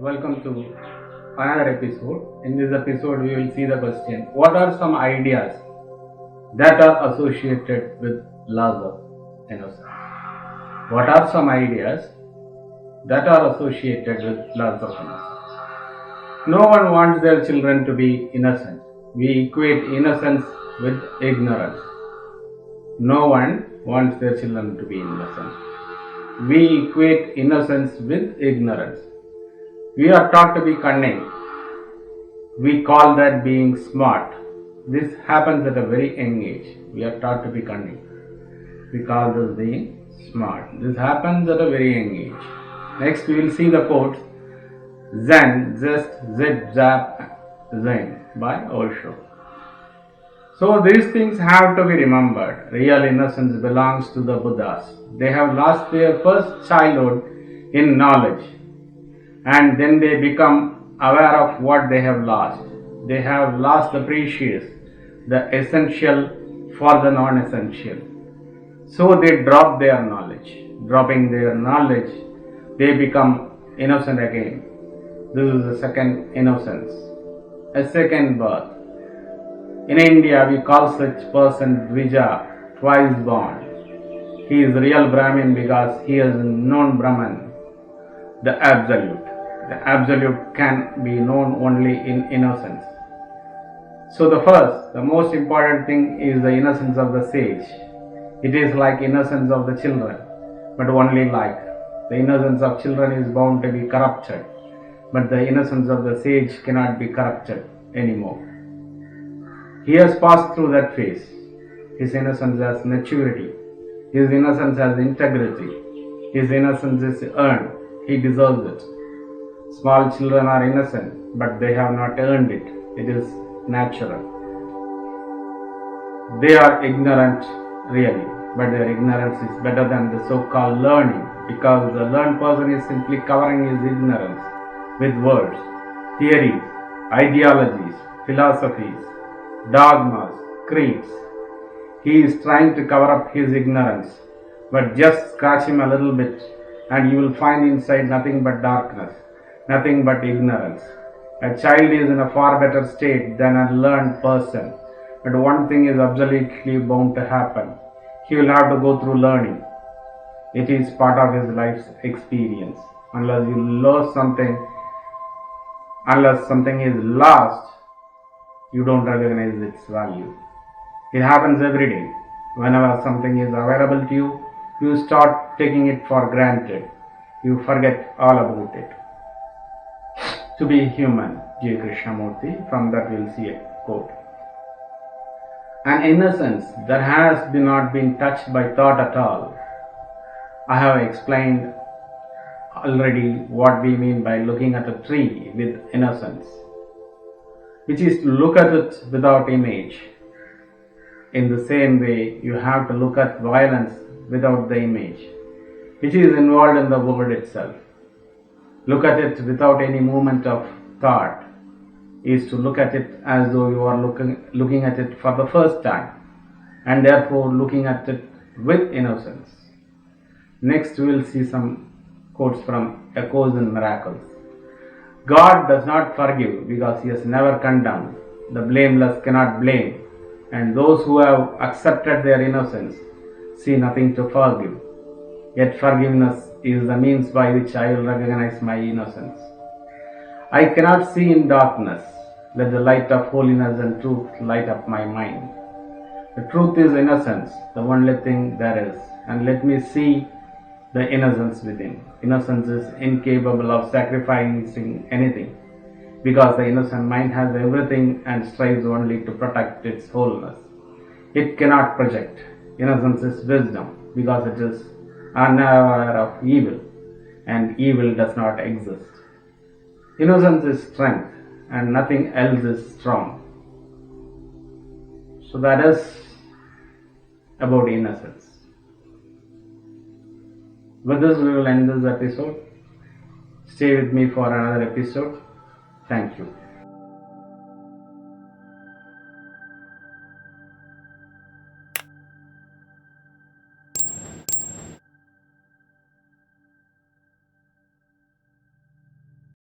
welcome to another episode. In this episode, we will see the question: what are some ideas that are associated with loss of innocence? What are some ideas that are associated with loss of innocence? No one wants their children to be innocent. We equate innocence with ignorance. No one wants their children to be innocent. We equate innocence with ignorance. We are taught to be cunning. We call that being smart. This happens at a very young age. We are taught to be cunning. We call this being smart. This happens at a very young age. Next we will see the quotes Zen, Zest, Zip, Zap, Zen by Osho. So these things have to be remembered. Real innocence belongs to the Buddhas. They have lost their first childhood in knowledge, and then they become aware of what they have lost. They have lost the precious, the essential for the non-essential. So they drop their knowledge. Dropping their knowledge, they become innocent again. This is the second innocence, a second birth. In India, we call such person Dvija, twice born. He is real Brahmin because he has known Brahman, the Absolute. The Absolute can be known only in innocence. So the most important thing is the innocence of the sage. It is like innocence of the children, but only like. The innocence of children is bound to be corrupted, but the innocence of the sage cannot be corrupted anymore. He has passed through that phase. His innocence has maturity. His innocence has integrity. His innocence is earned. He deserves it. Small children are innocent, but they have not earned it. It is natural. They are ignorant, really, but their ignorance is better than the so-called learning, because the learned person is simply covering his ignorance with words, theories, ideologies, philosophies, dogmas, creeds. He is trying to cover up his ignorance, but just scratch him a little bit and you will find inside nothing but darkness, nothing but ignorance. A child is in a far better state than a learned person, but one thing is absolutely bound to happen. He will have to go through learning. It is part of his life's experience. Unless something is lost, you don't recognize its value. It happens every day. Whenever something is available to you, you start taking it for granted. You forget all about it. To be human, J.Krishnamurti, from that we'll see a quote. An innocence that has not been touched by thought at all. I have explained already what we mean by looking at a tree with innocence, which is to look at it without image. In the same way, you have to look at violence without the image, which is involved in the word itself. Look at it without any movement of thought is to look at it as though you are looking at it for the first time, and therefore looking at it with innocence. Next we will see some quotes from A Course in Miracles. God does not forgive because he has never condemned. The blameless cannot blame, and those who have accepted their innocence see nothing to forgive. Yet forgiveness is the means by which I will recognize my innocence. I cannot see in darkness. Let the light of holiness and truth light up my mind. The truth is innocence, the only thing there is, and let me see the innocence within. Innocence is incapable of sacrificing anything, because the innocent mind has everything and strives only to protect its wholeness. It cannot project. Innocence is wisdom, because it is unaware of evil, and evil does not exist. Innocence is strength, and nothing else is strong. So that is about innocence. With this, we will end this episode. Stay with me for another episode. Thank you.